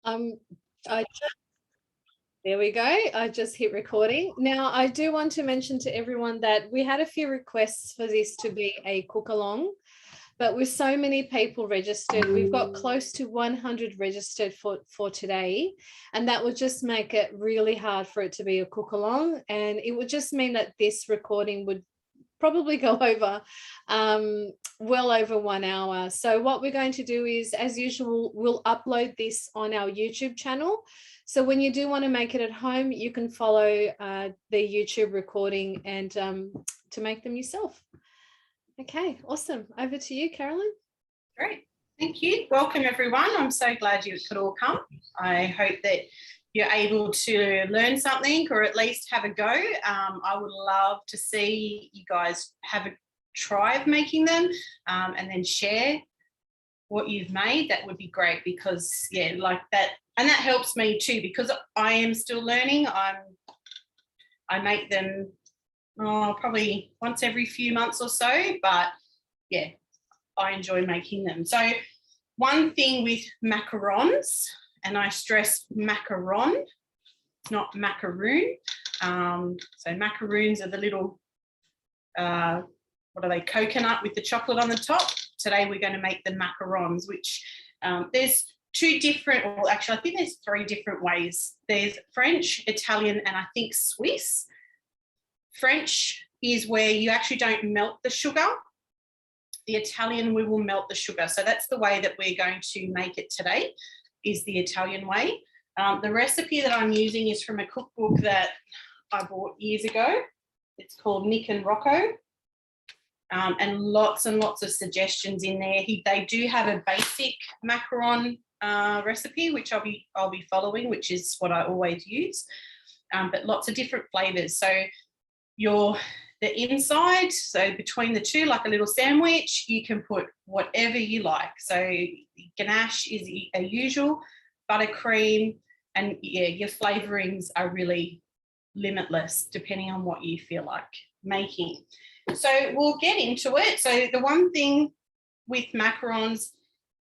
I There we go. I just hit recording. Now, I do want to mention to everyone that we had a few requests for this to be a cook along, but with so many people registered, we've got close to 100 registered for today, and that would just make it really hard for it to be a cook along, and it would just mean that this recording would probably go over well over 1 hour. So what we're going to do is, as usual, we'll upload this on our YouTube channel. So when you do want to make it at home, you can follow the YouTube recording and to make them yourself. Okay, awesome. Over to you, Carolyn. Great, thank you. Welcome everyone. I'm so glad you could all come. I hope that you're able to learn something or at least have a go. I would love to see you guys have a try of making them and then share what you've made. That would be great, because yeah, like that, and that helps me too, because I am still learning. I make them probably once every few months or so, but yeah, I enjoy making them. So one thing with macarons, and I stress macaron, not macaroon. So macaroons are the little, what are they, coconut with the chocolate on the top. Today we're going to make the macarons, which there's two different, well actually I think there's 3 different ways. There's French, Italian, and I think Swiss. French is where you actually don't melt the sugar. The Italian, we will melt the sugar. So that's the way that we're going to make it today, is the Italian way. The recipe that I'm using is from a cookbook that I bought years ago. It's called Nick and Rocco, and lots of suggestions in there. They do have a basic macaron recipe, which I'll be following, which is what I always use, but lots of different flavors. So the inside, so between the two, like a little sandwich, you can put whatever you like. So ganache is a usual, buttercream, and yeah, your flavorings are really limitless depending on what you feel like making. So we'll get into it. So the one thing with macarons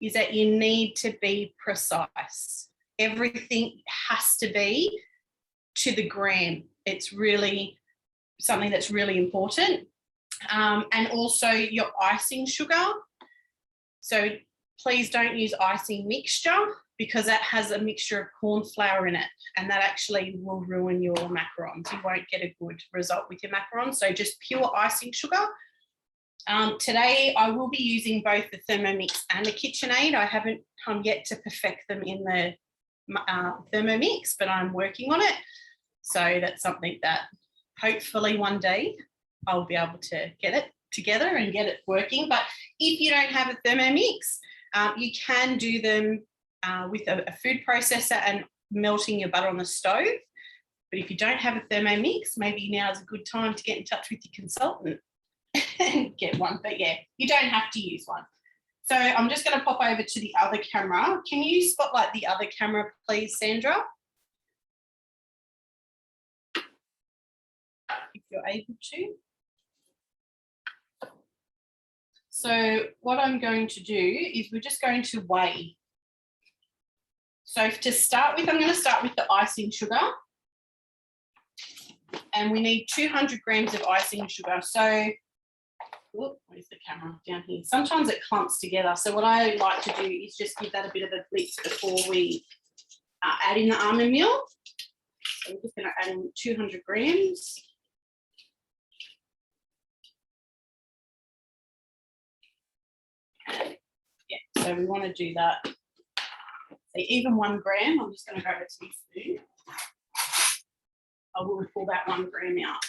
is that you need to be precise. Everything has to be to the gram. It's really something that's really important. And also your icing sugar. So please don't use icing mixture, because that has a mixture of corn flour in it, and that actually will ruin your macarons. You won't get a good result with your macarons. So just pure icing sugar. Today I will be using both the Thermomix and the KitchenAid. I haven't yet to perfect them in the Thermomix, but I'm working on it. So that's something that hopefully one day I'll be able to get it together and get it working. But if you don't have a Thermomix, you can do them with a food processor and melting your butter on the stove. But if you don't have a Thermomix, maybe now is a good time to get in touch with your consultant and get one. But yeah, you don't have to use one. So I'm just going to pop over to the other camera. Can you spotlight the other camera, please, Sandra? If you're able to. So what I'm going to do is we're just going to weigh. So to start with, I'm going to start with the icing sugar. And we need 200 grams of icing sugar. So, where's the camera? Down here. Sometimes it clumps together. So what I like to do is just give that a bit of a blitz before we add in the almond meal. So I'm just going to add in 200 grams. Yeah, so we want to do that. So even 1 gram, I'm just going to grab it to this spoon. I will pull that 1 gram out.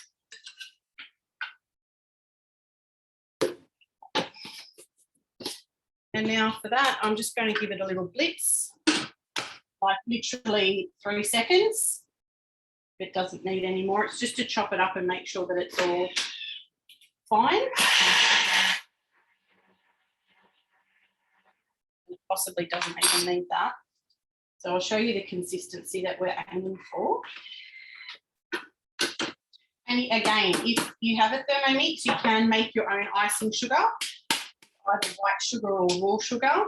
And now for that, I'm just going to give it a little blitz, like literally 3 seconds. It doesn't need any more. It's just to chop it up and make sure that it's all fine. It possibly doesn't even need that. So I'll show you the consistency that we're aiming for. And again, if you have a Thermomix, you can make your own icing sugar, either white sugar or raw sugar.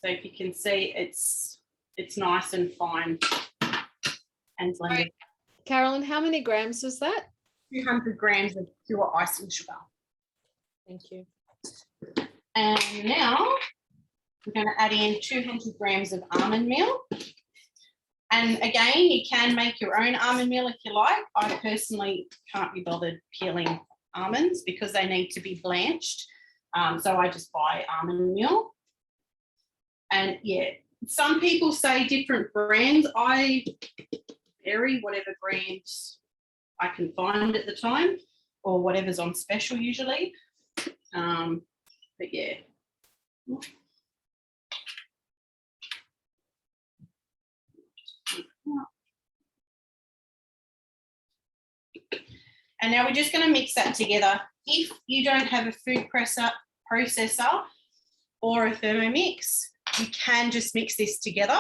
So if you can see, it's it's nice and fine and blended. Carolyn, how many grams was that? 200 grams of pure icing sugar. Thank you. And now we're going to add in 200 grams of almond meal. And again, you can make your own almond meal if you like. I personally can't be bothered peeling almonds because they need to be blanched. So I just buy almond meal. And yeah, some people say different brands. I vary whatever brands I can find at the time or whatever's on special usually. But yeah. And now we're just going to mix that together. If you don't have a food processor or a Thermomix, you can just mix this together.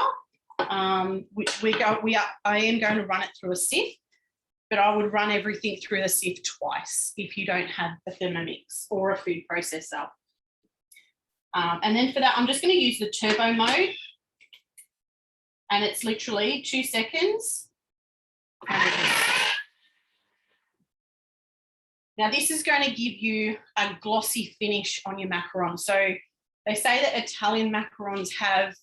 I am going to run it through a Sift, but I would run everything through the Sift twice if you don't have a Thermomix or a food processor. And then for that, I'm just going to use the turbo mode. And it's literally 2 seconds. Now this is going to give you a glossy finish on your macaron. So they say that Italian macarons have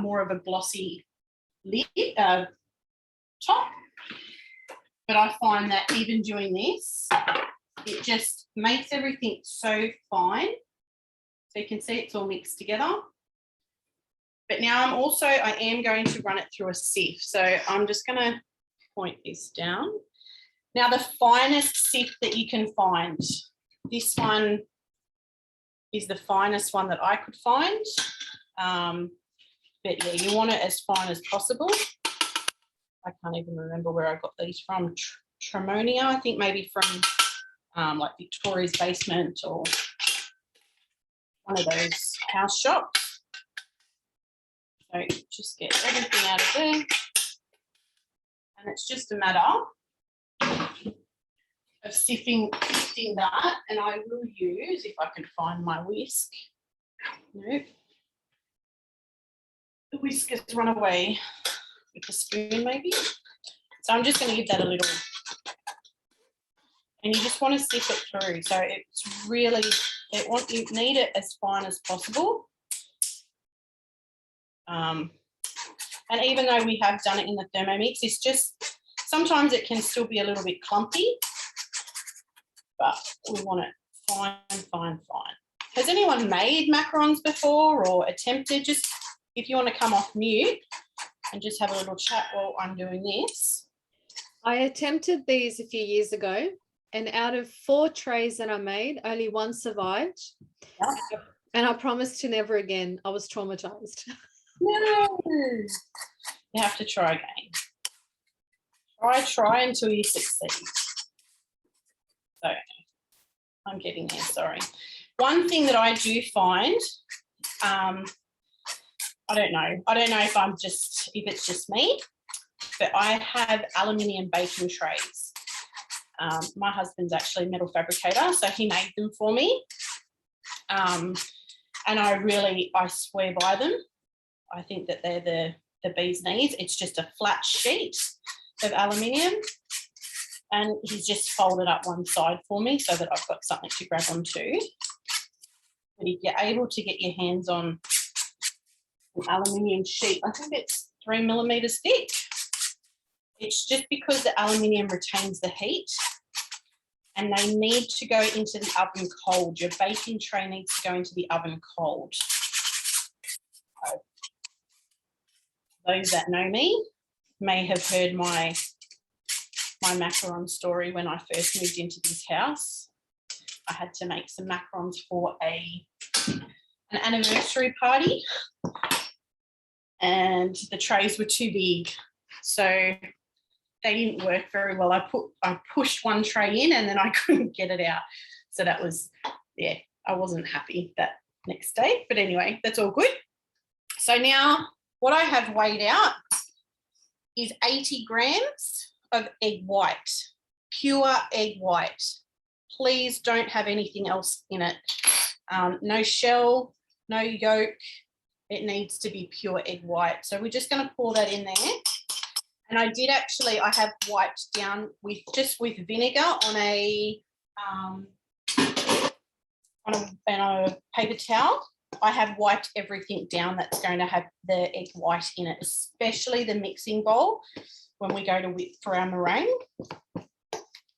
more of a glossy lid, top. But I find that even doing this, it just makes everything so fine. So you can see it's all mixed together. But now I am going to run it through a sieve. So I'm just going to point this down. Now the finest sieve that you can find, this one is the finest one that I could find. But yeah, you want it as fine as possible. I can't even remember where I got these from. Tremonia, I think maybe from like Victoria's Basement or one of those house shops. So just get everything out of there. And it's just a matter of sifting that. And I will use, if I can find my whisk. Nope. The whisk has run away with the spoon maybe. So I'm just going to give that a little. And you just want to sift it through. So it's really, you need it as fine as possible. And even though we have done it in the Thermomix, it's just, sometimes it can still be a little bit clumpy, but we want it fine, fine, fine. Has anyone made macarons before or attempted? Just if you want to come off mute and just have a little chat while I'm doing this. I attempted these a few years ago, and out of 4 trays that I made, only 1 survived. Yeah. And I promised to never again. I was traumatized. No, you have to try again. Try until you succeed. So I'm getting there, sorry. One thing that I do find, I don't know if it's just me, but I have aluminium baking trays. My husband's actually a metal fabricator, so he made them for me. And I swear by them. I think that they're the bee's knees. It's just a flat sheet of aluminium, and he's just folded up one side for me so that I've got something to grab onto. But if you're able to get your hands on an aluminium sheet, I think it's 3 millimeters thick. It's just because the aluminium retains the heat, and they need to go into the oven cold. Your baking tray needs to go into the oven cold. So those that know me may have heard my macaron story when I first moved into this house. I had to make some macarons for an anniversary party, and the trays were too big, so they didn't work very well. I pushed one tray in and then I couldn't get it out. So that was, yeah, I wasn't happy that next day. But anyway, that's all good. So now what I have weighed out is 80 grams of egg white, pure egg white. Please don't have anything else in it. No shell, no yolk, It needs to be pure egg white. So we're just going to pour that in there. And I did actually, I have wiped down with vinegar on a paper towel. I have wiped everything down that's going to have the egg white in it, especially the mixing bowl when we go to whip for our meringue.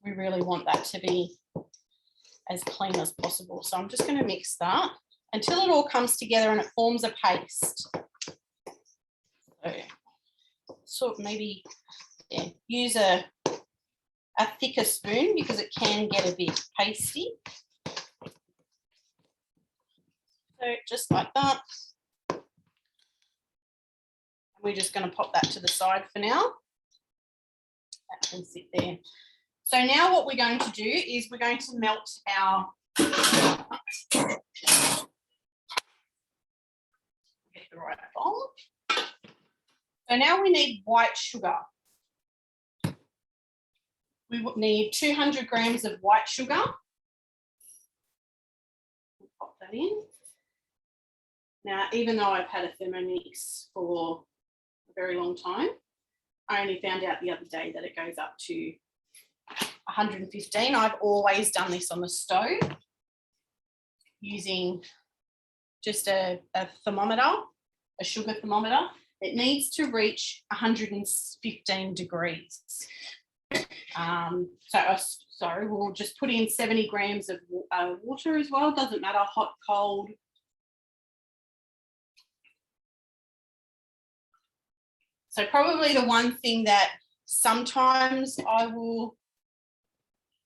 We really want that to be as clean as possible. So I'm just going to mix that until it all comes together and it forms a paste. So maybe use a thicker spoon because it can get a bit pasty. So just like that. We're just going to pop that to the side for now. That can sit there. So now what we're going to do is we're going to melt our get the right bowl. So now we need white sugar. We need 200 grams of white sugar. We'll pop that in. Now, even though I've had a Thermomix for a very long time, I only found out the other day that it goes up to 115. I've always done this on the stove using just a thermometer, a sugar thermometer. It needs to reach 115 degrees. So we'll just put in 70 grams of water as well. Doesn't matter, hot, cold. So probably the one thing that sometimes I will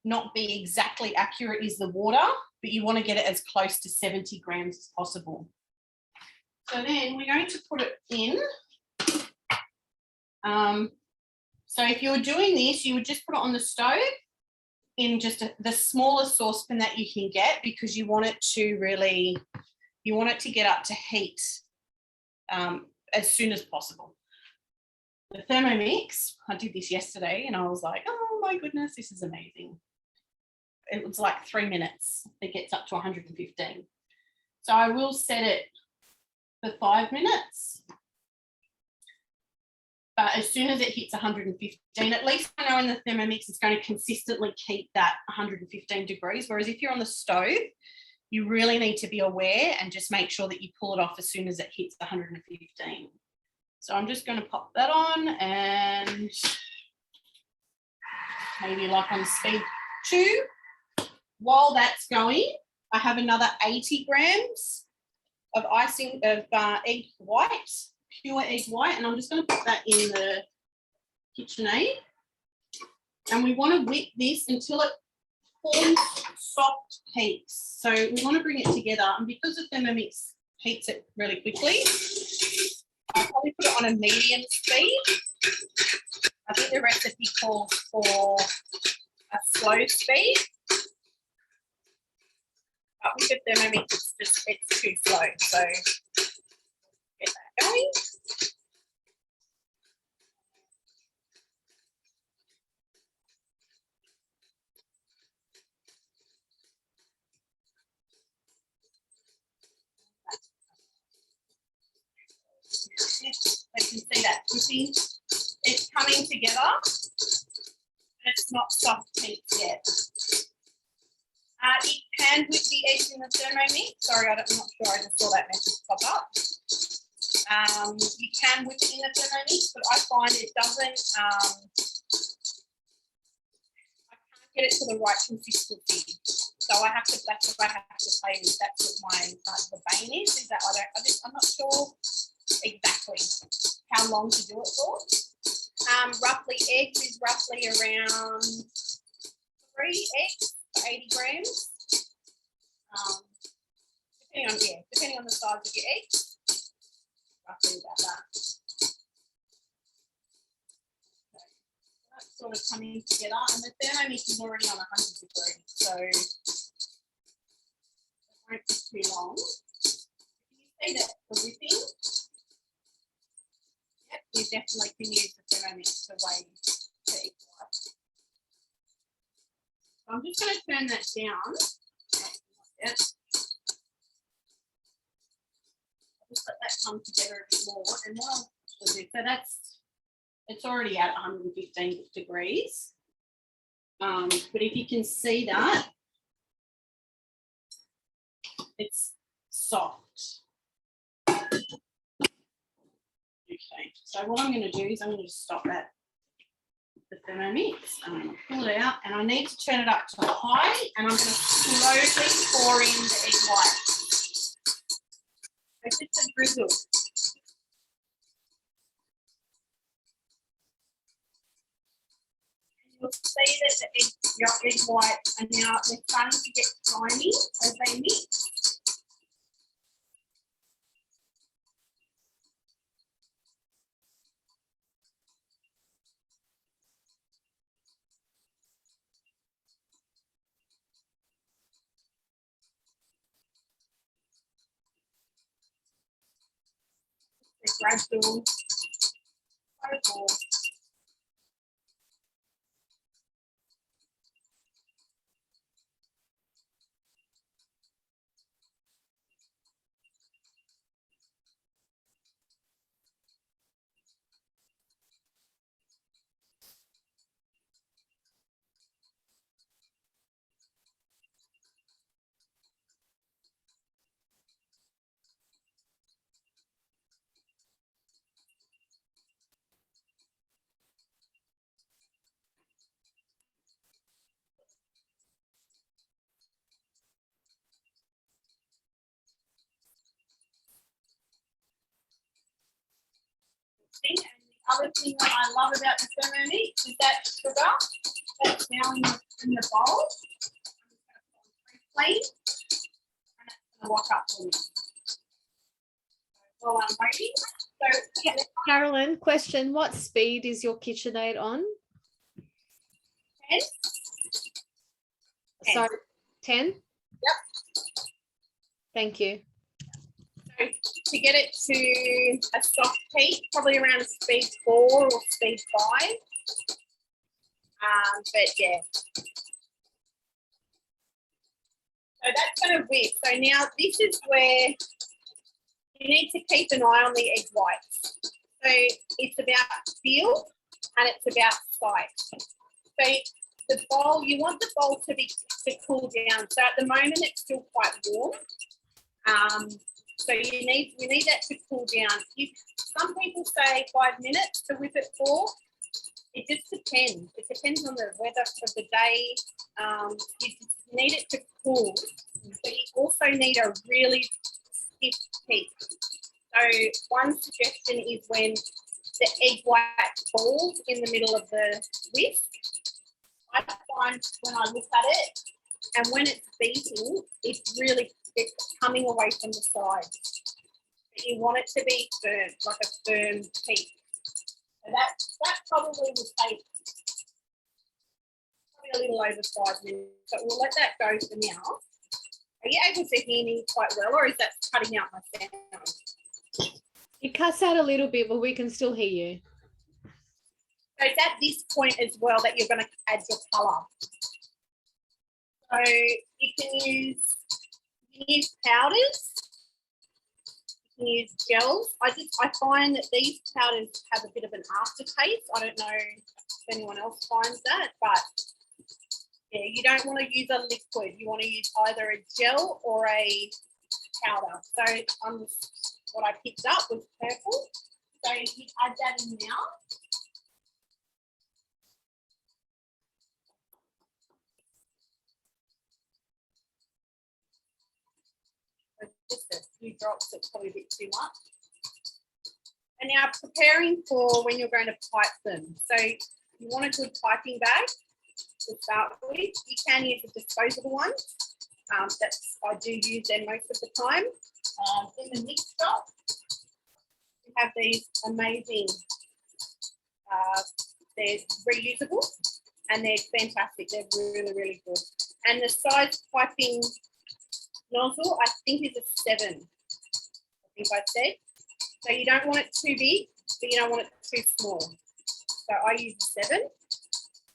not be exactly accurate is the water, but you want to get it as close to 70 grams as possible. So then we're going to put it in. So if you were doing this, you would just put it on the stove in just the smallest saucepan that you can get, because you want it to get up to heat as soon as possible. The Thermomix, I did this yesterday and I was like, oh my goodness, this is amazing. It was like 3 minutes. It gets up to 115. So I will set it for 5 minutes. But as soon as it hits 115, at least I know in the Thermomix it's going to consistently keep that 115 degrees. Whereas if you're on the stove, you really need to be aware and just make sure that you pull it off as soon as it hits 115. So I'm just going to pop that on and maybe like on speed 2. While that's going, I have another 80 grams of egg white, pure egg white, and I'm just going to put that in the KitchenAid. And we want to whip this until it forms soft peaks. So we want to bring it together, and because the Thermomix heats it really quickly, I'll probably put it on a medium speed. I think the recipe calls for a slow speed. But with the Thermomix, it's too slow. So get that going. You can see that whipping. It's coming together, and it's not soft peaks yet. You can whip the eggs in the Thermomix. Sorry, I'm not sure. I just saw that message pop up. You can whip it in the Thermomix, but I find it doesn't. I can't get it to the right consistency, so that's what I have to play with. That's what the bane is that I'm not sure exactly how long to do it for. Roughly eggs is roughly around 3 eggs for 80 grams. Depending on the size of your eggs, roughly about that. So that's sort of coming together, and the Thermomix is already on 100 degrees, so it won't be too long. You see that the whipping? Yep, you definitely can use the Thermomix to weigh the egg white. So I'm just going to turn that down. Yep. just let that come together a bit more. And what I'll do, so it's already at 115 degrees. But if you can see that, it's soft. Okay, so what I'm going to do is I'm going to stop the Thermomix. I'm going to pull it out, and I need to turn it up to high, and I'm going to slowly pour in the egg white. So just a drizzle. You'll see that your egg whites are now they're starting to get slimy as they mix. Gradual. And the other thing that I love about the Thermomix is that sugar that's now in the bowl. I'm just going to put it on 3 plates, and it's going to walk up for me. While I'm waiting. So, yeah. Carolyn, question, what speed is your KitchenAid on? 10. Sorry, 10? Yep. Thank you. So to get it to a soft heat, probably around a speed 4 or speed 5. But yeah. So that's going to whip. So now this is where you need to keep an eye on the egg whites. So it's about feel and it's about sight. So the bowl, you want the bowl to cool down. So at the moment it's still quite warm. So you need that to cool down. Some people say 5 minutes to whip it for. It just depends. It depends on the weather of the day. You need it to cool, but you also need a really stiff heat. So one suggestion is when the egg white falls in the middle of the whisk, I find when I look at it and when it's beating, it's coming away from the sides. But you want it to be firm, like a firm heat. So that probably will take a little over 5 minutes. But we'll let that go for now. Are you able to hear me quite well, or is that cutting out my sound? It cuts out a little bit, but we can still hear you. So it's at this point as well that you're going to add your colour. So you can use powders. You can use gels. I find that these powders have a bit of an aftertaste. I don't know if anyone else finds that, but yeah, you don't want to use a liquid. You want to use either a gel or a powder. So what I picked up was purple. So you add that in now. Just a few drops, it's probably a bit too much. And now preparing for when you're going to pipe them. So you want a good piping bag to start with. You can use a disposable one. I do use them most of the time. In the mix shop, we have these amazing, they're reusable and they're fantastic. They're really, really good. And the size piping nozzle, I think, is a 7. I think I said. So you don't want it too big, but you don't want it too small. So I use a 7.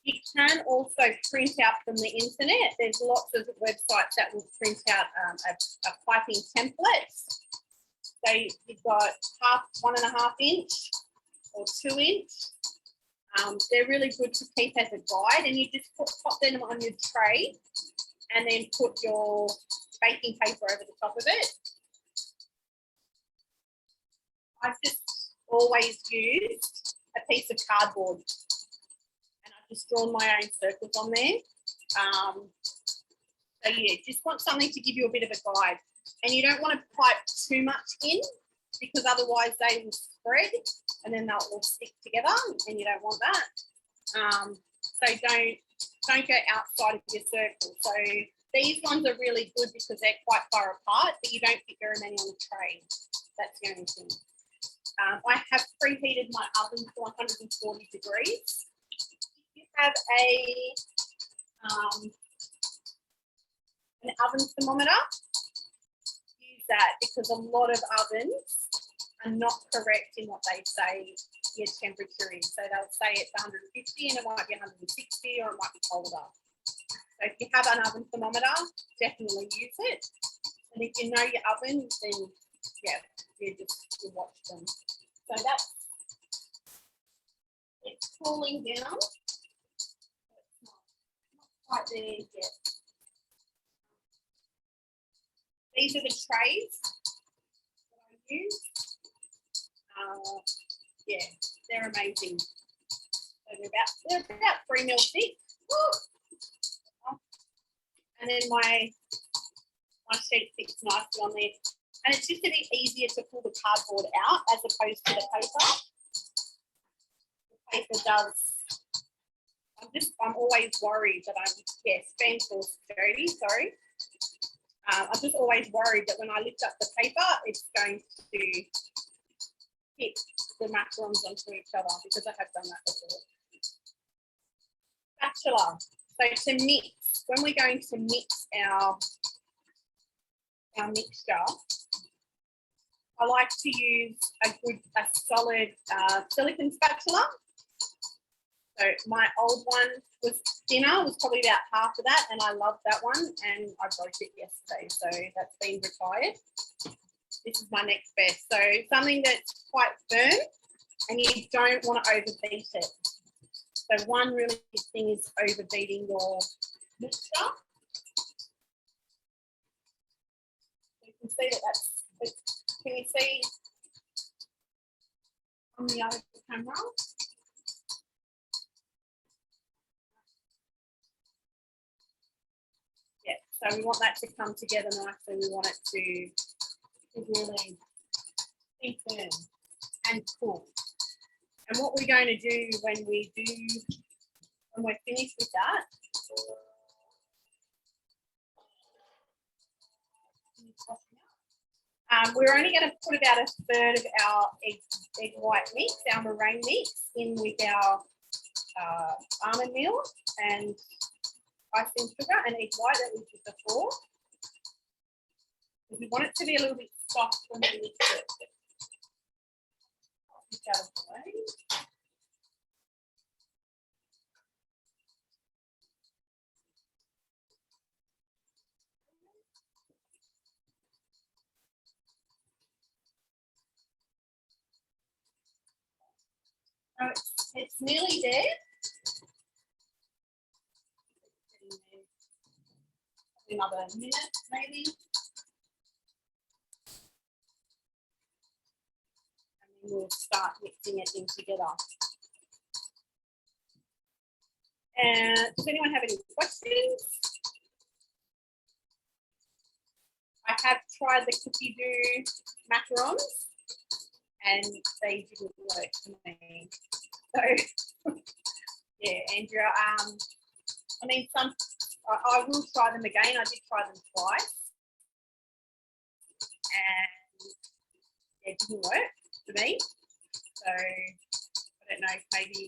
You can also print out from the internet. There's lots of websites that will print out a piping template. So So you've got 1.5 inch or 2 inch. They're really good to keep as a guide, and you just pop them on your tray and then put your baking paper over the top of it. I've just always used a piece of cardboard, and I've just drawn my own circles on there. So yeah, just want something to give you a bit of a guide, and you don't want to pipe too much in because otherwise they will spread and then they'll all stick together, and you don't want that. So don't go outside of your circle. So these ones are really good because they're quite far apart, but you don't fit very many on the tray. That's the only thing. I have preheated my oven to 140 degrees. If you have an oven thermometer, use that, because a lot of ovens are not correct in what they say your temperature is. So they'll say it's 150 and it might be 160, or it might be colder. So if you have an oven thermometer, definitely use it. And if you know your oven, then yeah, you watch them. So that's, it's cooling down. It's not quite there yet. These are the trays that I use. Yeah, they're amazing. So they're about 3 mil thick. And then my sheet fits nicely on there. And it's just a bit easier to pull the cardboard out as opposed to the paper. The paper does. I'm always worried that fan force dirty, sorry. I'm just always worried that when I lift up the paper, it's going to hit the macarons onto each other, because I have done that before. Spatula. So to mix, when we're going to mix our mixture, I like to use a solid silicone spatula. So my old one was thinner, was probably about half of that, and I loved that one, and I broke it yesterday, so that's been retired. This is my next best. So something that's quite firm, and you don't want to overbeat it. So one really big thing is overbeating your mixture. You can see that can you see on the other camera? Yeah, so we want that to come together nicely. We want it to really be firm and cool. And what we're going to do when we're finished with that, we're only going to put about 1/3 of our egg white mix, our meringue mix, in with our almond meal and icing sugar and egg white that we did before. We want it to be a little bit soft when we mix it. Out of the way. So it's nearly there. Another minute, maybe. And then we'll start mixing it in together. And does anyone have any questions? I have tried the cookie dough macarons, and they didn't work for me. So, yeah, Andrea, I mean, I will try them again. I did try them twice, and it didn't work for me. So, I don't know if maybe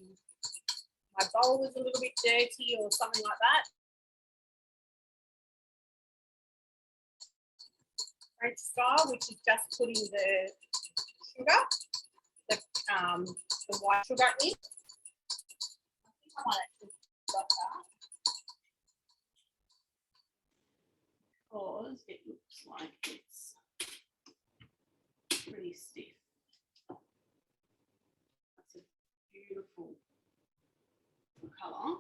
my bowl was a little bit dirty or something like that. French style, which is just putting the sugar, the white sugar in. I think I might actually stop that. Because it looks like it's really stiff. That's a beautiful colour.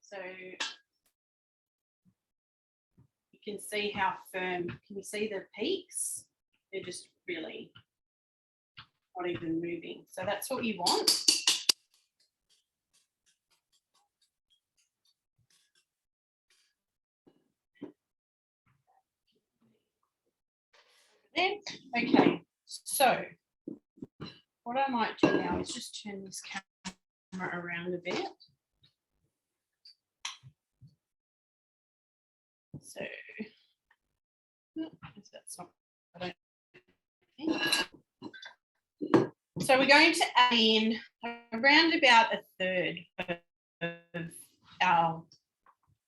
So you can see how firm. Can you see the peaks? They're just really not even moving. So that's what you want. There. Okay, so what I might do now is just turn this camera around a bit. So that's not, I don't think. So we're going to add in around about a third of our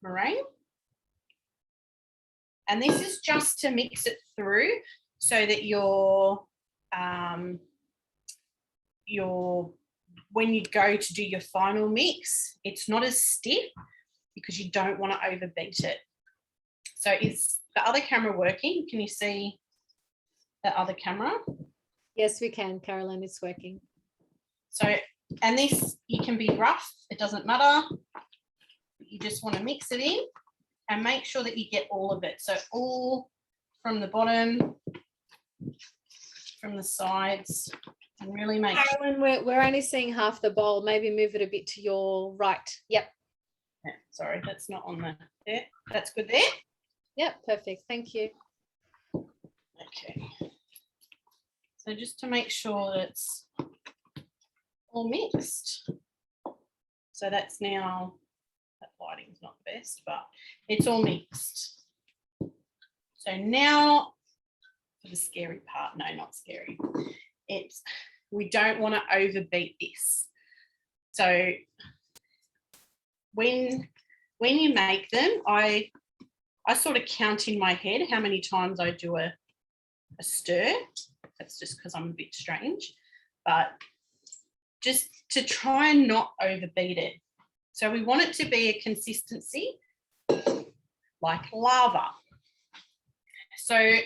meringue. And this is just to mix it through so that when you go to do your final mix, it's not as stiff because you don't want to overbeat it. So is the other camera working? Can you see the other camera? Yes, we can, Carolyn, it's working. So, and this, you can be rough, it doesn't matter. You just want to mix it in and make sure that you get all of it. So all from the bottom, from the sides, and really make Carolyn, we're only seeing half the bowl. Maybe move it a bit to your right. Yep. Yeah, sorry, that's not on there. That's good there. Yep, perfect. Thank you. Okay. So just to make sure that it's all mixed. So that's now, that lighting's not the best, but it's all mixed. So now for the scary part, no, not scary. We don't want to overbeat this. So when you make them, I sort of count in my head how many times I do a stir. That's just because I'm a bit strange, but just to try and not overbeat it. So we want it to be a consistency like lava. So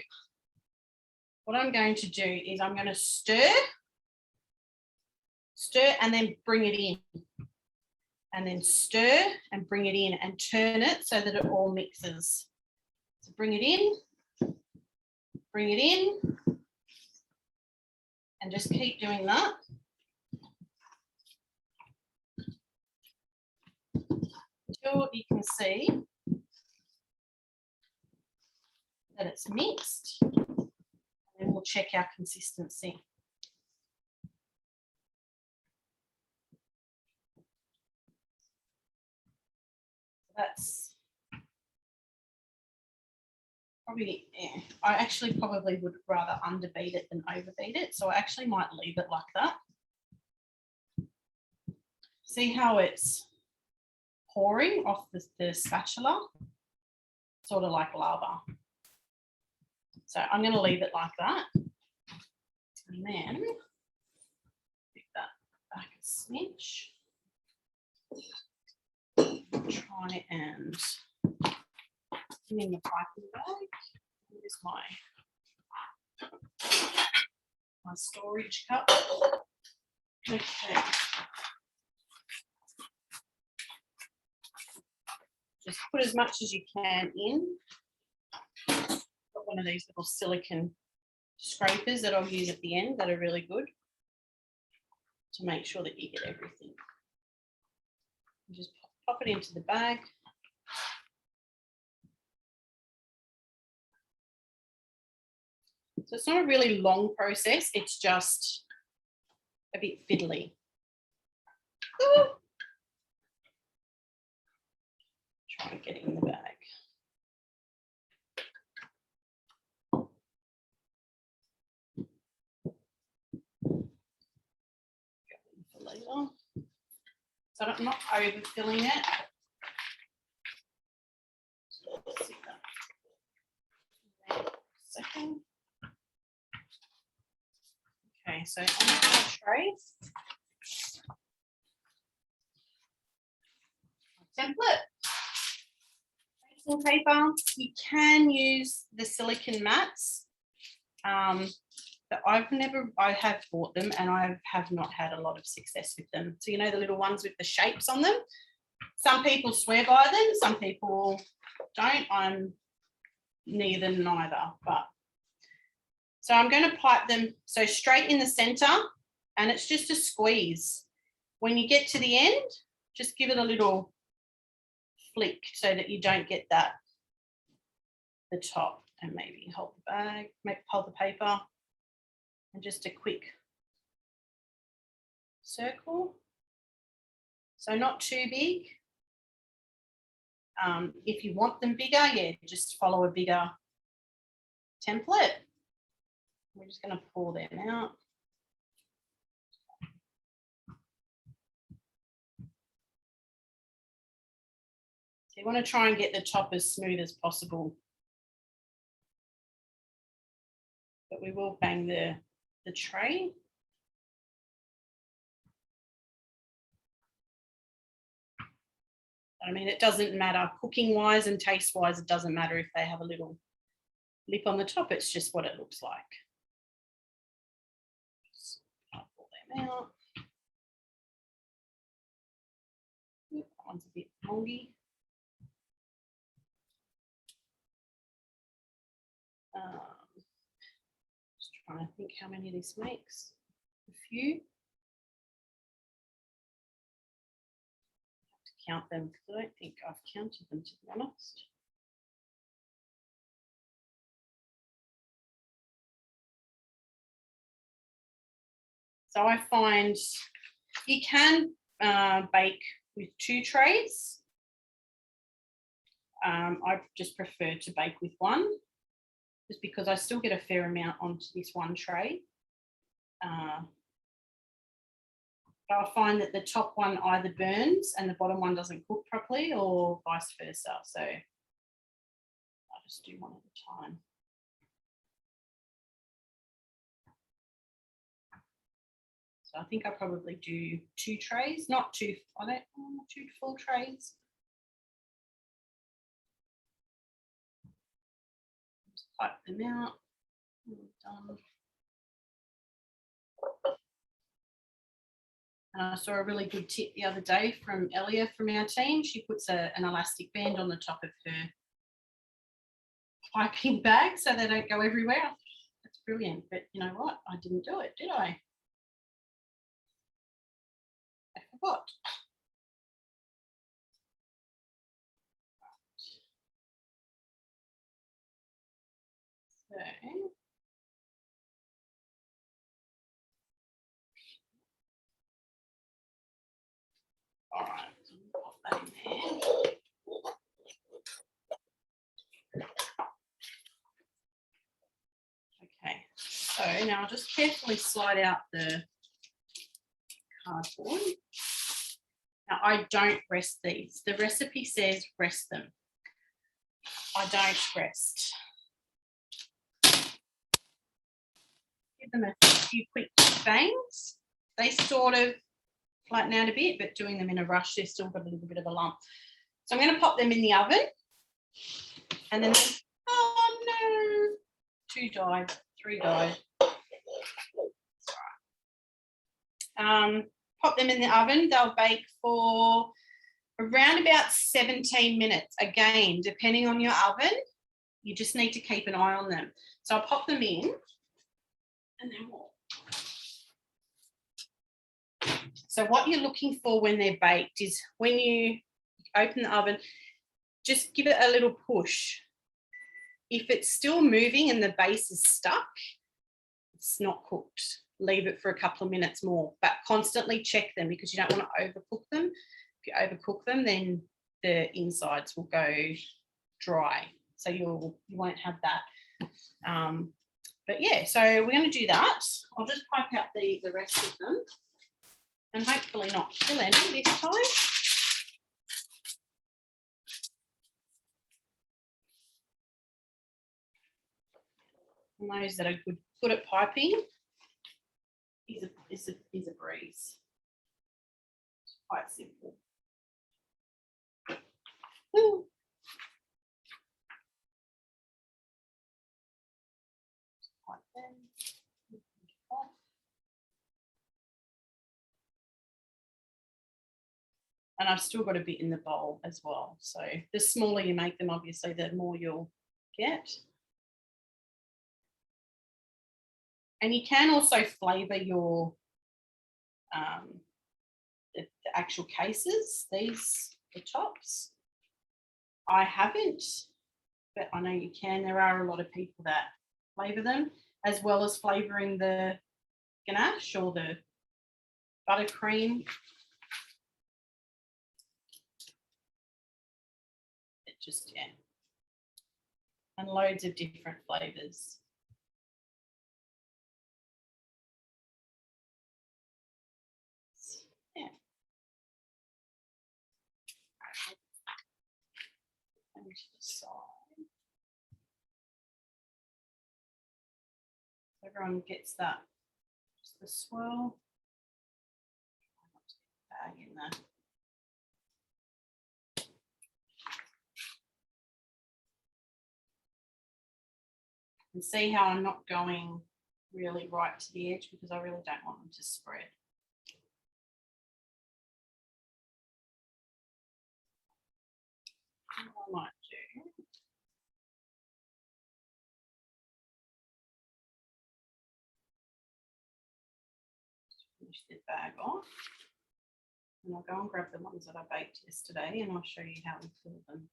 what I'm going to do is I'm going to stir and then bring it in, and then stir and bring it in and turn it so that it all mixes. So bring it in, and just keep doing that. Until you can see that it's mixed, and then we'll check our consistency. That's probably, yeah, I actually probably would rather underbeat it than overbeat it, so I actually might leave it like that. See how it's pouring off the spatula, sort of like lava. So I'm going to leave it like that, and then pick that back a smidge. Try and put in the piping bag. Here's my storage cup. Okay. Just put as much as you can in. Got one of these little silicone scrapers that I'll use at the end that are really good to make sure that you get everything. Just pop it into the bag. So it's not a really long process, it's just a bit fiddly. Ooh. Try and get it in the bag. For later. So I'm not overfilling it. So let's see that. Second. Okay, so on the tray, template, tracing paper. You can use the silicone mats But I have bought them and I have not had a lot of success with them. So, you know, the little ones with the shapes on them. Some people swear by them, some people don't. I'm neither, but. So I'm going to pipe them so straight in the center, and it's just a squeeze. When you get to the end, just give it a little flick so that you don't get that, the top, and maybe hold the bag, hold the paper, and just a quick circle. So not too big. If you want them bigger, yeah, just follow a bigger template. We're just going to pour them out. So you want to try and get the top as smooth as possible. But we will bang the tray. I mean, it doesn't matter cooking wise and taste wise, it doesn't matter if they have a little lip on the top, it's just what it looks like. I'll pull them out. That one's a bit longy. Just trying to think how many this makes. A few. Count them because I don't think I've counted them, to be honest. So I find you can bake with 2 trays. I just prefer to bake with 1, just because I still get a fair amount onto this 1 tray. But I find that the top one either burns and the bottom one doesn't cook properly, or vice versa. So I just do 1 at a time. So I think I probably do 2 trays, not 2. I don't 2 full trays. Just pipe them out. Done. I saw a really good tip the other day from Elia from our team. She puts an elastic band on the top of her piping bag so they don't go everywhere. That's brilliant. But you know what? I didn't do it, did I? I forgot. So all right, so pop that in there. Okay, so now I'll just carefully slide out the cardboard. Now I don't rest these. The recipe says rest them. I don't rest. Give them a few quick bangs. They sort of flatten out a bit, but doing them in a rush, they've still got a little bit of a lump. So I'm going to pop them in the oven, and then, oh no, 2 died, 3 died. Pop them in the oven. They'll bake for around about 17 minutes. Again, depending on your oven, you just need to keep an eye on them. So I'll pop them in, and then we'll. So what you're looking for when they're baked is when you open the oven, just give it a little push. If it's still moving and the base is stuck, it's not cooked. Leave it for a couple of minutes more, but constantly check them because you don't want to overcook them. If you overcook them, then the insides will go dry. So you won't have that. But yeah, so we're going to do that. I'll just pipe out the rest of them and hopefully not kill any this time. And those that are good at piping is a breeze. It's quite simple. Woo. Pipe And I've still got a bit in the bowl as well. So the smaller you make them, obviously, the more you'll get. And you can also flavour your the actual cases, these, the tops. I haven't, but I know you can. There are a lot of people that flavour them, as well as flavouring the ganache or the buttercream. It just, yeah. And loads of different flavours. Yeah. And to the side. Everyone gets that, just the swirl. Bag in there. And see how I'm not going really right to the edge because I really don't want them to spread. What I might do. Finish the bag off. And I'll go and grab the ones that I baked yesterday and I'll show you how we fill them.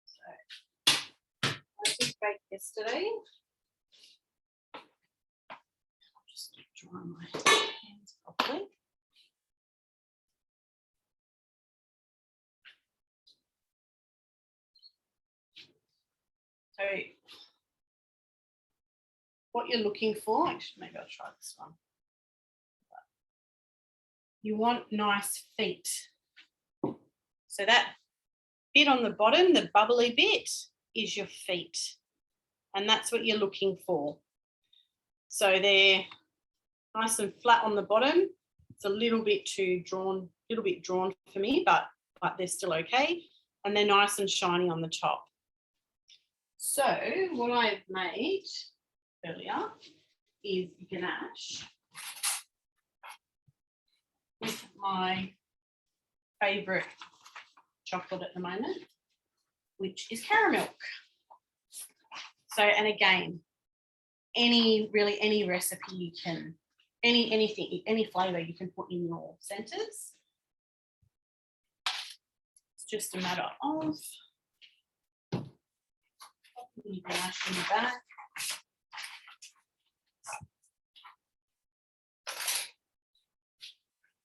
So I just baked yesterday. I'll just dry my hands properly. So what you're looking for, actually maybe I'll try this one. You want nice feet. So that bit on the bottom, the bubbly bit, is your feet. And that's what you're looking for. So they're nice and flat on the bottom. It's a little bit too drawn, a little bit drawn for me, but they're still okay. And they're nice and shiny on the top. So what I've made earlier is ganache with my favourite chocolate at the moment, which is caramel. So, and again, any recipe you can, anything, any flavour you can put in your centres. It's just a matter of putting ganache in the back.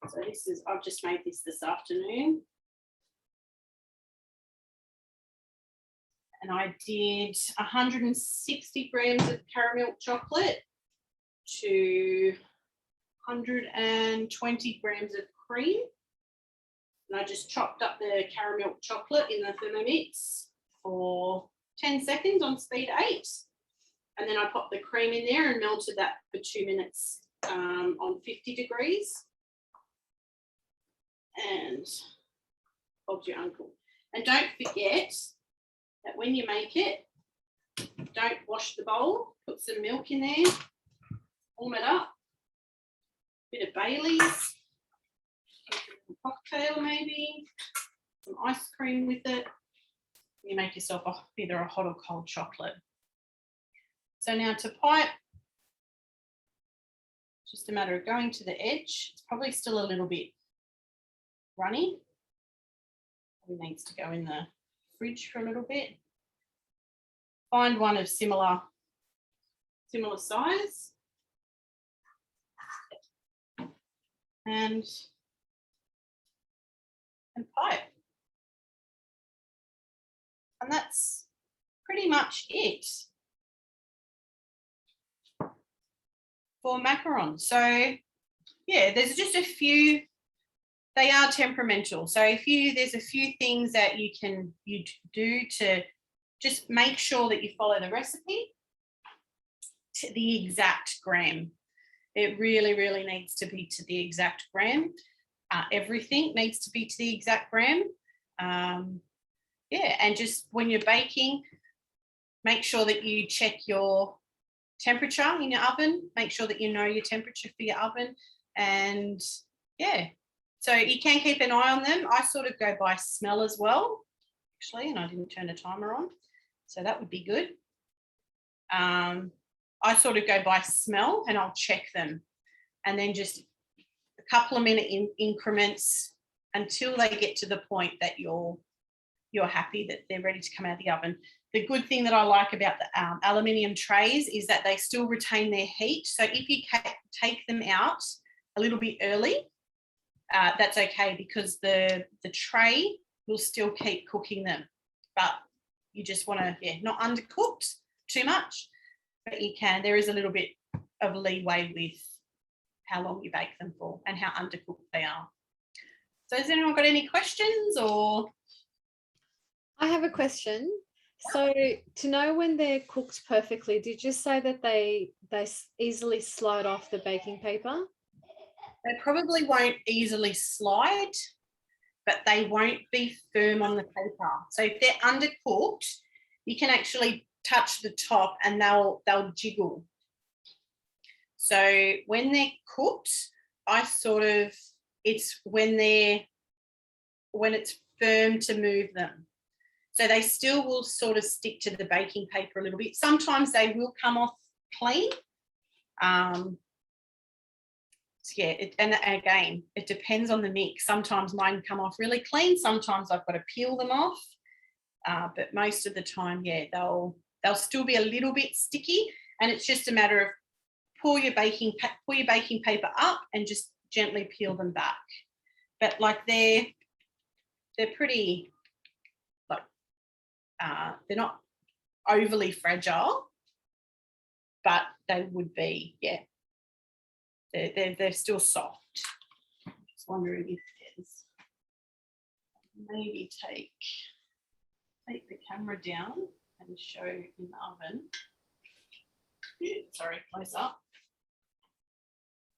So this is, I've just made this afternoon. And I did 160 grams of caramel chocolate to 120 grams of cream. And I just chopped up the caramel chocolate in the Thermomix for 10 seconds on speed 8. And then I popped the cream in there and melted that for 2 minutes on 50 degrees. And Bob's your uncle. And don't forget that when you make it, don't wash the bowl. Put some milk in there, warm it up, bit of Bailey's, a cocktail maybe, some ice cream with it. You make yourself either a hot or cold chocolate. So now to pipe, just a matter of going to the edge. It's probably still a little bit runny. Probably needs to go in the fridge for a little bit. Find one of similar size and pipe. And that's pretty much it for macarons. So yeah, there's just a few. They are temperamental. So there's a few things that you do to just make sure that you follow the recipe to the exact gram. It really, really needs to be to the exact gram. Everything needs to be to the exact gram. Yeah, and just when you're baking, make sure that you check your temperature in your oven. Make sure that you know your temperature for your oven. And yeah, so you can keep an eye on them. I sort of go by smell as well, actually, and I didn't turn the timer on, so that would be good. I sort of go by smell and I'll check them, and then just a couple of minute increments until they get to the point that you're happy that they're ready to come out of the oven. The good thing that I like about the aluminium trays is that they still retain their heat. So if you take them out a little bit early, that's okay, because the tray will still keep cooking them. But you just want to, not undercooked too much, but you can. There is a little bit of leeway with how long you bake them for and how undercooked they are. So has anyone got any questions? Or I have a question. So to know when they're cooked perfectly, did you say that they easily slide off the baking paper? They probably won't easily slide, but they won't be firm on the paper. So if they're undercooked, you can actually touch the top and they'll jiggle. So when they're cooked, it's when it's firm to move them. So they still will sort of stick to the baking paper a little bit. Sometimes they will come off clean. And again, it depends on the mix. Sometimes mine come off really clean. Sometimes I've got to peel them off. But most of the time, they'll still be a little bit sticky. And it's just a matter of pull your baking paper up and just gently peel them back. But like they're pretty, like they're not overly fragile, but they would be, they're still soft. Just wondering if there's, maybe take the camera down and show in the oven. Sorry, close up.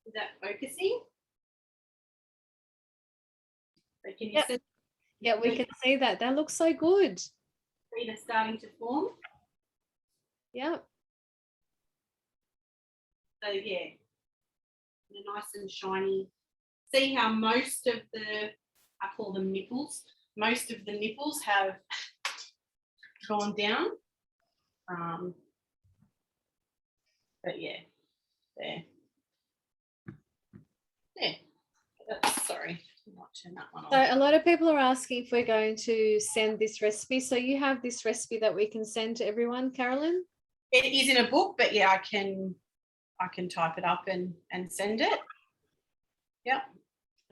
Is that focusing? So can you see? Yeah, we can see that. That looks so good. See they're starting to form? Yeah. So yeah, they're nice and shiny. See how most of I call them nipples, most of the nipples have gone down. But yeah, there. Yeah, sorry, I might turn that one on. So a lot of people are asking if we're going to send this recipe. So you have this recipe that we can send to everyone, Carolyn? It is in a book, but yeah, I can type it up and send it. Yep.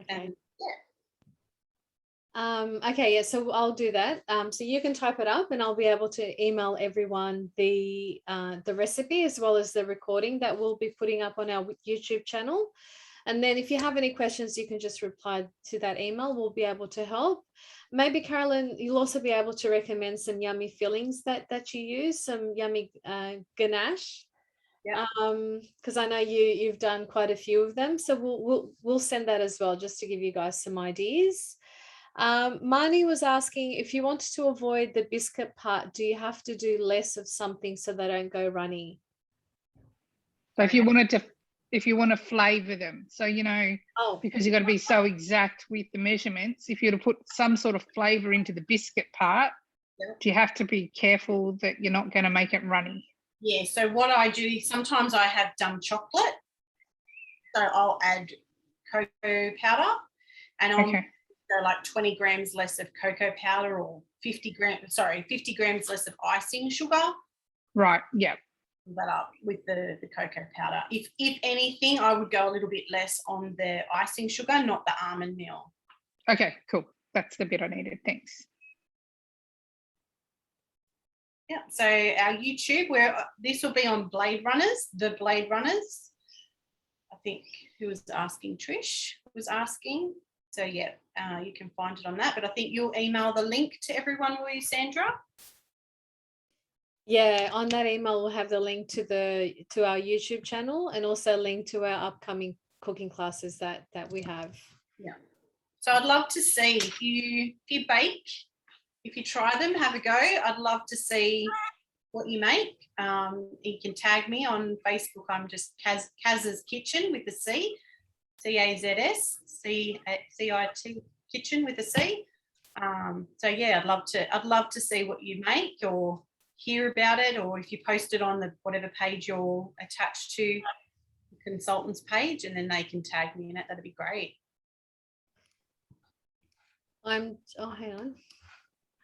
Okay. And, okay, yeah, so I'll do that. So you can type it up and I'll be able to email everyone the recipe as well as the recording that we'll be putting up on our YouTube channel. And then if you have any questions, you can just reply to that email. We'll be able to help. Maybe, Carolyn, you'll also be able to recommend some yummy fillings that you use, some yummy ganache. Yeah. Because I know you've done quite a few of them. So we'll send that as well, just to give you guys some ideas. Marnie was asking, if you wanted to avoid the biscuit part, do you have to do less of something so they don't go runny? So if you want to flavor them, so because you've got to be so exact with the measurements, if you're to put some sort of flavor into the biscuit part, do you have to be careful that you're not going to make it runny? Yeah, so what I do, sometimes I have dumb chocolate, so I'll add cocoa powder, and I'll go like 20 grams less of cocoa powder, or 50 grams less of icing sugar. Right, yeah. That up with the cocoa powder. If anything, I would go a little bit less on the icing sugar, not the almond meal. Okay, cool. That's the bit I needed. Thanks. Yeah, so our YouTube, this will be on the Blade Runners. I think who was asking, Trish was asking. So yeah, you can find it on that. But I think you'll email the link to everyone, will you, Sandra? Yeah, on that email we'll have the link to our YouTube channel, and also a link to our upcoming cooking classes that we have. Yeah. So I'd love to see if you bake, if you try them, have a go. I'd love to see what you make. You can tag me on Facebook. I'm just Kaz's Kitchen with a C, CAZS, CIT Kitchen with a C. So yeah, I'd love to see what you make or hear about it, or if you post it on the whatever page you're attached to, the consultants page, and then they can tag me in it. That'd be great. Hang on.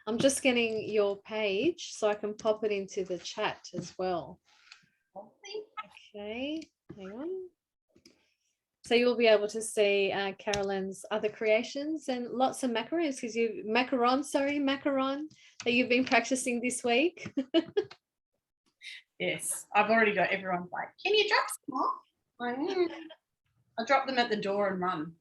I'm just getting your page so I can pop it into the chat as well. Okay, hang on. So you'll be able to see Carolyn's other creations and lots of macarons, because macaron that you've been practicing this week. Yes, I've already got everyone like, can you drop some more? I drop them at the door and run.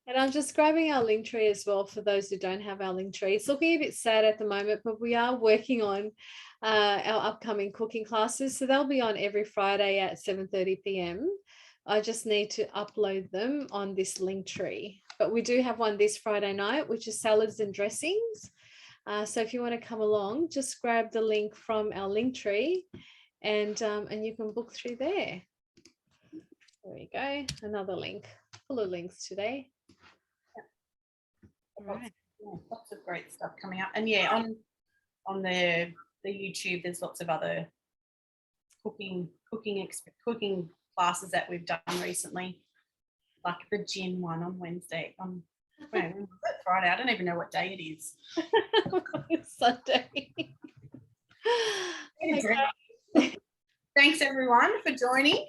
And I'm just grabbing our link tree as well for those who don't have our link tree. It's looking a bit sad at the moment, but we are working on our upcoming cooking classes. So they'll be on every Friday at 7:30 p.m. I just need to upload them on this link tree. But we do have one this Friday night, which is salads and dressings. So if you want to come along, just grab the link from our link tree and you can book through there. There we go. Another link. Full of links today. Right. Lots of great stuff coming up, and yeah, on the YouTube, there's lots of other cooking classes that we've done recently, like the gin one on Wednesday. When was that? Friday. I don't even know what day it is. It's Sunday. Okay. Thanks everyone for joining.